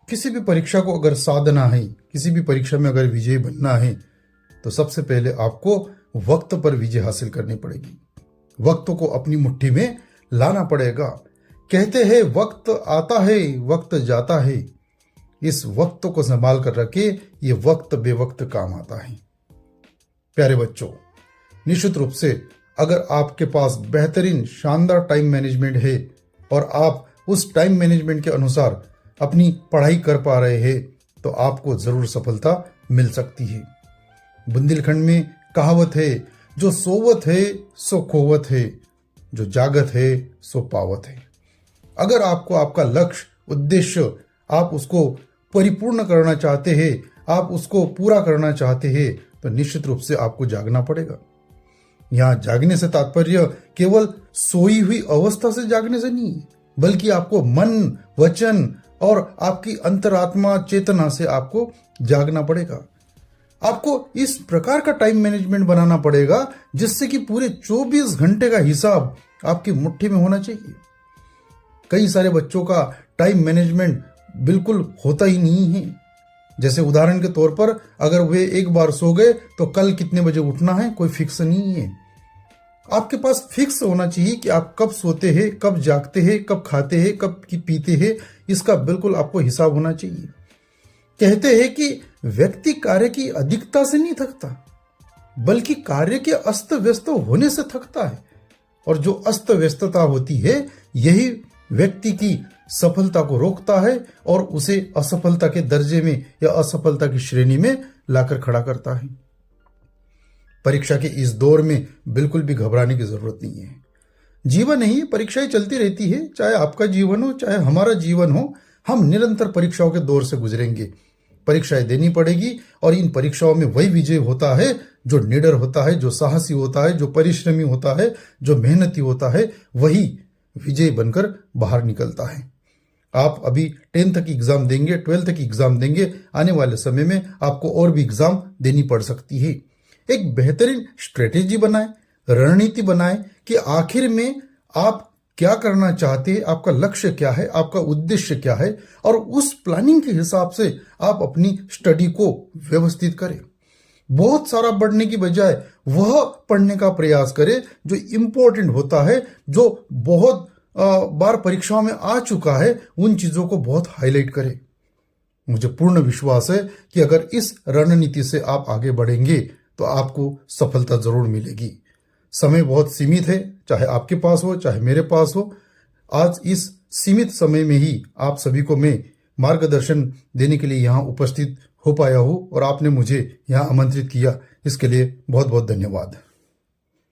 किसी भी परीक्षा को अगर साधना है, किसी भी परीक्षा में अगर विजयी बनना है, तो सबसे पहले आपको वक्त पर विजय हासिल करनी पड़ेगी। वक्त को अपनी मुट्ठी में लाना पड़ेगा। कहते हैं वक्त आता है वक्त जाता है, इस वक्त को संभाल कर रखे, ये वक्त बेवक्त काम आता है। प्यारे बच्चों, निश्चित रूप से अगर आपके पास बेहतरीन शानदार टाइम मैनेजमेंट है और आप उस टाइम मैनेजमेंट के अनुसार अपनी पढ़ाई कर पा रहे हैं, तो आपको जरूर सफलता मिल सकती है। बुंदेलखंड में कहावत है, जो सोवत है सो खोवत है, जो जागत है सो पावत है। अगर आपको आपका लक्ष्य, उद्देश्य, आप उसको परिपूर्ण करना चाहते हैं, आप उसको पूरा करना चाहते हैं, तो निश्चित रूप से आपको जागना पड़ेगा। यहां जागने से तात्पर्य केवल सोई हुई अवस्था से जागने से नहीं, बल्कि आपको मन, वचन और आपकी अंतरात्मा चेतना से आपको जागना पड़ेगा। आपको इस प्रकार का टाइम मैनेजमेंट बनाना पड़ेगा जिससे कि पूरे 24 घंटे का हिसाब आपकी मुट्ठी में होना चाहिए। कई सारे बच्चों का टाइम मैनेजमेंट बिल्कुल होता ही नहीं है। जैसे उदाहरण के तौर पर अगर वे एक बार सो गए तो कल कितने बजे उठना है कोई फिक्स नहीं है। आपके पास फिक्स होना चाहिए कि आप कब सोते हैं, कब जागते हैं, कब खाते हैं, कब पीते हैं, इसका बिल्कुल आपको हिसाब होना चाहिए। कहते हैं कि व्यक्ति कार्य की अधिकता से नहीं थकता, बल्कि कार्य के अस्त व्यस्त होने से थकता है। और जो अस्त व्यस्तता होती है, यही व्यक्ति की सफलता को रोकता है और उसे असफलता के दर्जे में या असफलता की श्रेणी में लाकर खड़ा करता है। परीक्षा के इस दौर में बिल्कुल भी घबराने की जरूरत नहीं है। जीवन ही परीक्षाएं चलती रहती है, चाहे आपका जीवन हो चाहे हमारा जीवन हो, हम निरंतर परीक्षाओं के दौर से गुजरेंगे। परीक्षाएं देनी पड़ेगी और इन परीक्षाओं में वही विजय होता है जो निडर होता है, जो साहसी होता है, जो परिश्रमी होता है, जो मेहनती होता है, वही विजय बनकर बाहर निकलता है। आप अभी 10th की एग्जाम देंगे, 12th की एग्जाम देंगे, आने वाले समय में आपको और भी एग्जाम देनी पड़ सकती है। एक बेहतरीन स्ट्रेटेजी बनाएं, रणनीति बनाएं कि आखिर में आप क्या करना चाहते हैं, आपका लक्ष्य क्या है, आपका उद्देश्य क्या है, और उस प्लानिंग के हिसाब से आप अपनी स्टडी को व्यवस्थित करें। बहुत सारा पढ़ने की बजाय वह पढ़ने का प्रयास करें जो इंपॉर्टेंट होता है, जो बहुत बार परीक्षाओं में आ चुका है, उन चीजों को बहुत हाईलाइट करें। मुझे पूर्ण विश्वास है कि अगर इस रणनीति से आप आगे बढ़ेंगे तो आपको सफलता जरूर मिलेगी। समय बहुत सीमित है, चाहे आपके पास हो चाहे मेरे पास हो। आज इस सीमित समय में ही आप सभी को मैं मार्गदर्शन देने के लिए यहाँ उपस्थित हो पाया हूँ और आपने मुझे यहाँ आमंत्रित किया, इसके लिए बहुत बहुत धन्यवाद।